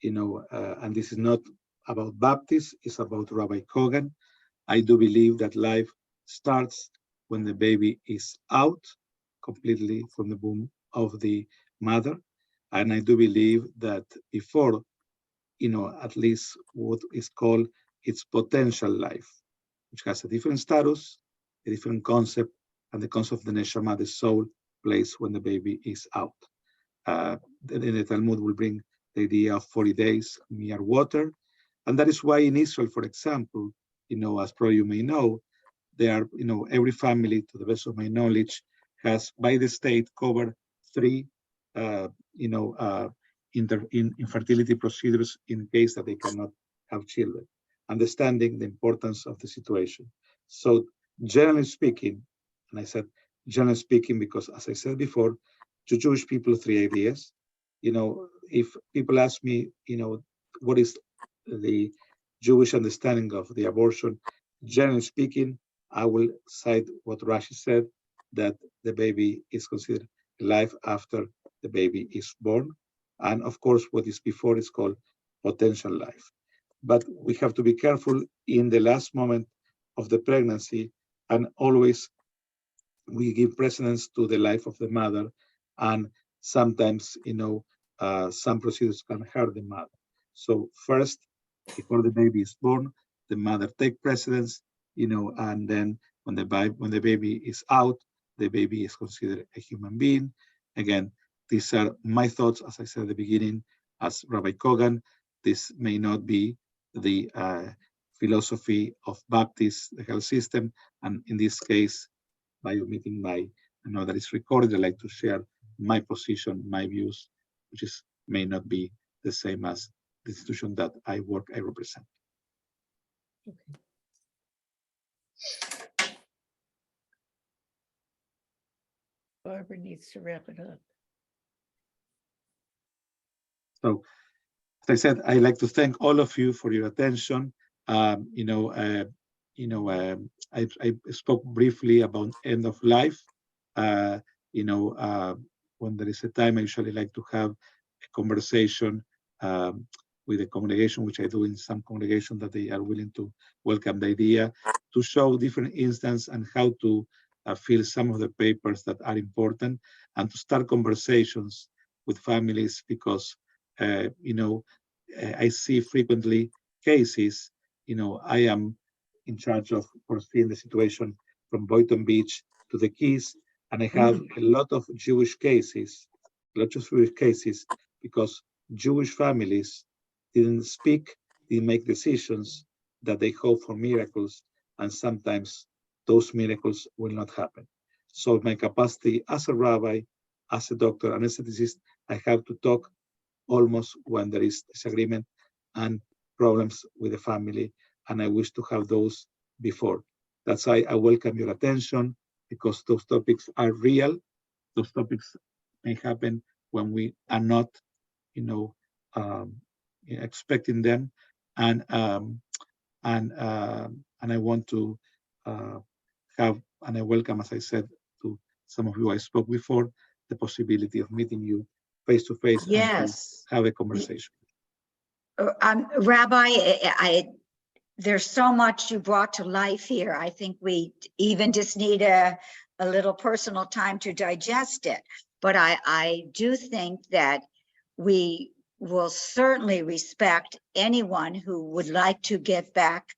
and this is not about Baptist, it's about Rabbi Kogan. I do believe that life starts when the baby is out completely from the womb of the mother. And I do believe that before, at least what is called its potential life, which has a different status, a different concept, and the concept of the neshama, the soul, place when the baby is out. In the Talmud will bring the idea of 40 days near water. And that is why in Israel, for example, as probably you may know, there are, every family, to the best of my knowledge, has by the state covered 3, infertility procedures in case that they cannot have children, understanding the importance of the situation. So generally speaking, and I said generally speaking because as I said before, to Jewish people, 3 ideas. If people ask me, what is the Jewish understanding of the abortion, generally speaking, I will cite what Rashi said, that the baby is considered alive after the baby is born. And of course, what is before is called potential life. But we have to be careful in the last moment of the pregnancy, and always we give precedence to the life of the mother, and sometimes, some procedures can hurt the mother. So first, before the baby is born, the mother take precedence, and then when the baby is out, the baby is considered a human being. Again, these are my thoughts, as I said at the beginning, as Rabbi Kogan. This may not be the philosophy of Baptist, the health system, and in this case, by omitting I know that it's recorded, I like to share my position, my views, which may not be the same as the institution that I represent. Barbara needs to wrap it up. So, as I said, I'd like to thank all of you for your attention. I spoke briefly about end of life. When there is a time, I usually like to have a conversation with the congregation, which I do in some congregation that they are willing to welcome the idea, to show different instances and how to fill some of the papers that are important, and to start conversations with families, because I see frequently cases. I am in charge of foreseeing the situation from Boynton Beach to the Keys, and I have a lot of Jewish cases, because Jewish families didn't speak, didn't make decisions, that they hope for miracles, and sometimes those miracles will not happen. So my capacity as a rabbi, as a doctor, anesthetist, I have to talk almost when there is disagreement and problems with the family, and I wish to have those before. That's why I welcome your attention, because those topics are real. Those topics may happen when we are not, expecting them, and I want to have, and I welcome, as I said to some of you I spoke before, the possibility of meeting you face to face and Yes. to have a conversation. Rabbi, there's so much you brought to life here. I think we even just need a little personal time to digest it. But I do think that we will certainly respect anyone who would like to get back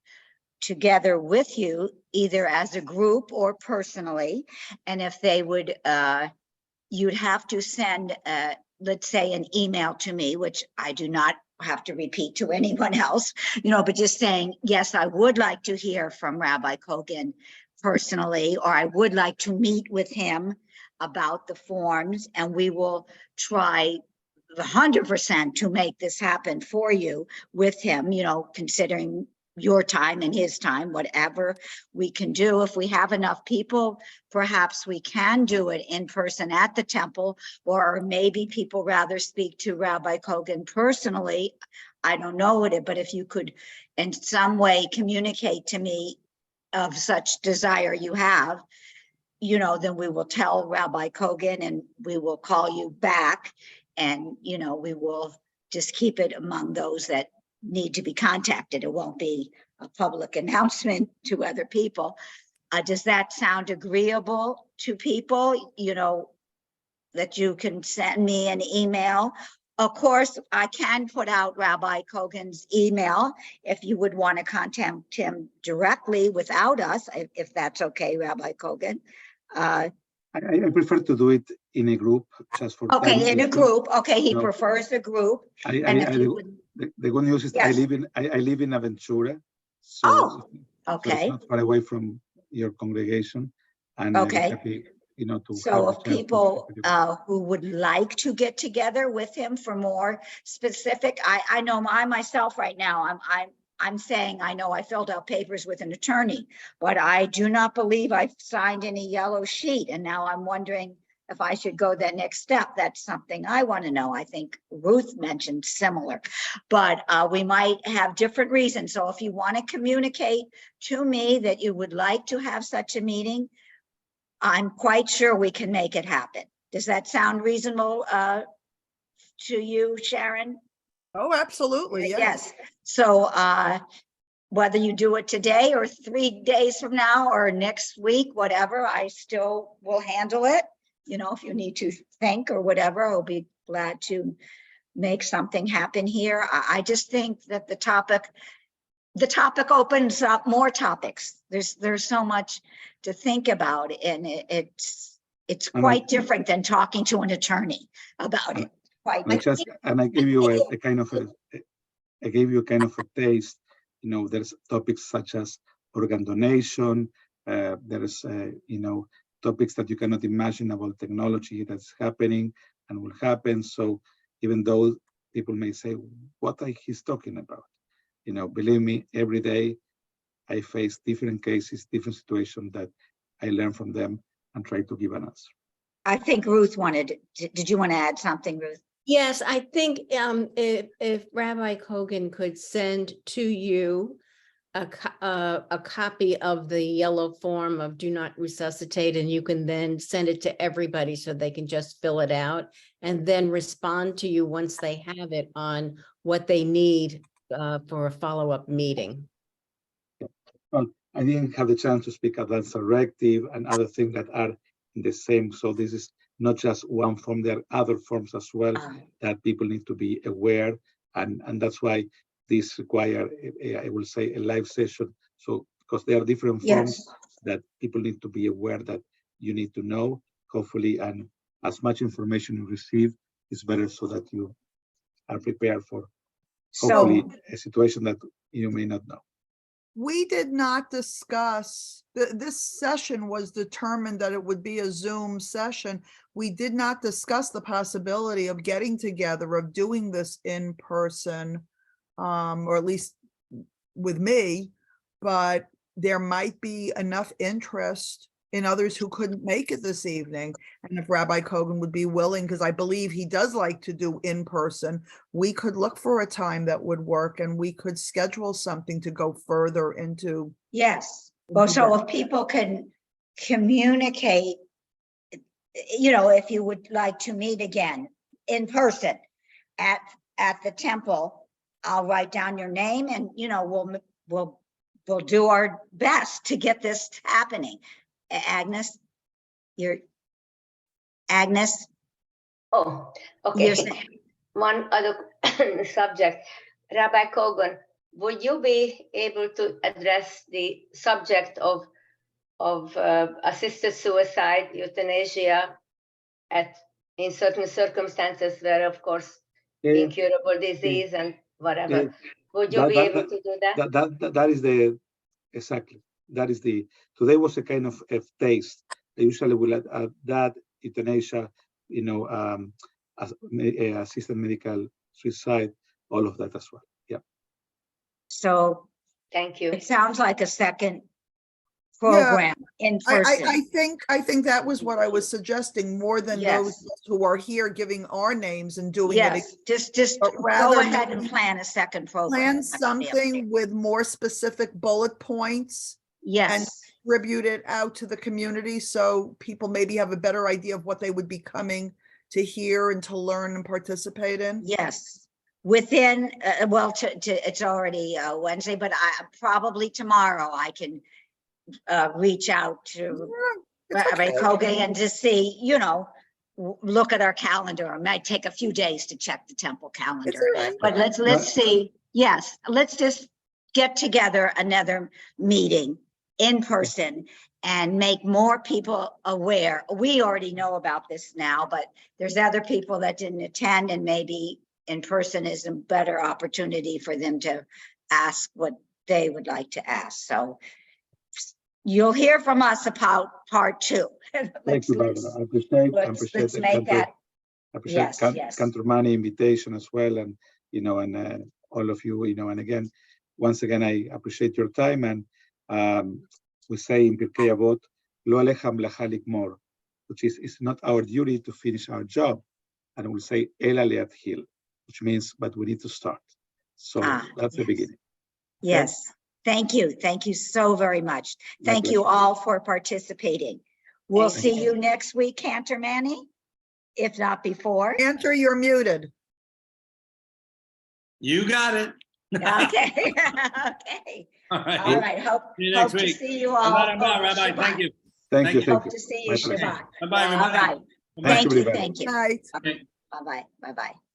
together with you, either as a group or personally. And if they would, you'd have to send, let's say, an email to me, which I do not have to repeat to anyone else, but just saying, yes, I would like to hear from Rabbi Kogan personally, or I would like to meet with him about the forms, and we will try 100% to make this happen for you with him, considering your time and his time, whatever we can do. If we have enough people, perhaps we can do it in person at the temple, or maybe people rather speak to Rabbi Kogan personally. I don't know it, but if you could in some way communicate to me of such desire you have, then we will tell Rabbi Kogan and we will call you back, and, we will just keep it among those that need to be contacted. It won't be a public announcement to other people. Does that sound agreeable to people, that you can send me an email, Of course, I can put out Rabbi Kogan's email if you would want to contact him directly without us, if that's okay, Rabbi Kogan. I prefer to do it in a group, just for time Okay, in a issue. group. Okay, he No. prefers a group. I, And I, if I, you would, the good news is Yes. I live in Aventura, so, Oh, so okay. it's not far away from your congregation, and I'd be Okay. happy, to have So the if chance to people speak with you. who would like to get together with him for more specific, I know I myself right now, I'm saying, I know I filled out papers with an attorney, but I do not believe I've signed any yellow sheet. And now I'm wondering if I should go that next step. That's something I want to know. I think Ruth mentioned similar, but we might have different reasons. So if you want to communicate to me that you would like to have such a meeting, I'm quite sure we can make it happen. Does that sound reasonable to you, Sharon? Oh, absolutely, yes. Yes. So whether you do it today or 3 days from now or next week, whatever, I still will handle it. If you need to think or whatever, I'll be glad to make something happen here. I just think that the topic opens up more topics. There's so much to think about, and it's And quite different than talking to an attorney about it. Quite I gave you a kind of I gave you kind of a taste. There's topics such as organ donation. There's topics that you cannot imagine about technology that's happening and will happen. So even though people may say, what are he's talking about? Believe me, every day I face different cases, different situations that I learn from them and try to give an answer. I think Ruth did you want to add something, Ruth? Yes, I think if Rabbi Kogan could send to you a copy of the yellow form of do not resuscitate, and you can then send it to everybody so they can just fill it out and then respond to you once they have it on what they need for a follow-up meeting. Well, I didn't have the chance to speak advanced directive and other things that are in the same. So this is not just one form, there are other forms as well that people need to be aware. And that's why this require, I will say, a live session. So because there are different forms that people need to be aware that you need to know, hopefully, and as much information you receive is better so that you are prepared for hopefully a situation that you may not know. We did not discuss, this session was determined that it would be a Zoom session. We did not discuss the possibility of getting together, of doing this in person, or at least with me, but there might be enough interest in others who couldn't make it this evening. And if Rabbi Kogan would be willing, because I believe he does like to do in person, we could look for a time that would work and we could schedule something to go further into. Yes. Well, so if people can communicate, if you would like to meet again in person at the temple, I'll write down your name and, we'll do our best to get this happening. Agnes. Oh, okay. One other subject. Rabbi Kogan, would you be able to address the subject of assisted suicide, euthanasia, in certain circumstances where, of course, incurable disease and whatever? Would you be able to do that? That is exactly. That is today was a kind of a taste. They usually will add that euthanasia, assisted medical suicide, all of that as well. Yeah. So thank you. It sounds like a second program in person. I think that was what I was suggesting, more than those who are here giving our names and doing it. Just go ahead and plan a second program. Plan something with more specific bullet points. And distribute it out to the community so people maybe have a better idea of what they would be coming to hear and to learn and participate in. Yes. Within, it's already Wednesday, but probably tomorrow I can reach out to Rabbi Kogan and just see, look at our calendar. It might take a few days to check the temple It's calendar. all right. But let's see. Yes, let's just get together another meeting in person and make more people aware. We already know about this now, but there's other people that didn't attend, and maybe in person is a better opportunity for them to ask what they would like to ask. So you'll hear from us about part 2. Thank you, Barbara. I appreciate Let's make that. I appreciate Yes. Cantor Money invitation as well, and all of you, and again, once again, I appreciate your time, and we say in Pirkei Avot, Lo alecha melacha ligmor, which is it's not our duty to finish our job, and we'll say Ela leathil, which means but we need to start. So that's the beginning. Yes. Thank you. Thank you so very much. My Thank you pleasure. all for participating. We'll Thank see you next week, Cantor Manny, if not before. Enter, you're muted. You got it. Okay. Okay. All right. All right. Hope See you next to week. see you all. I'm out, over Rabbi. Shabbat. Thank you. Thank you. Hope to see you My pleasure. Shabbat. Bye-bye, All everybody. right. Bye-bye. Thank you. everybody. Thank you. Night. Okay. Bye-bye. Bye-bye.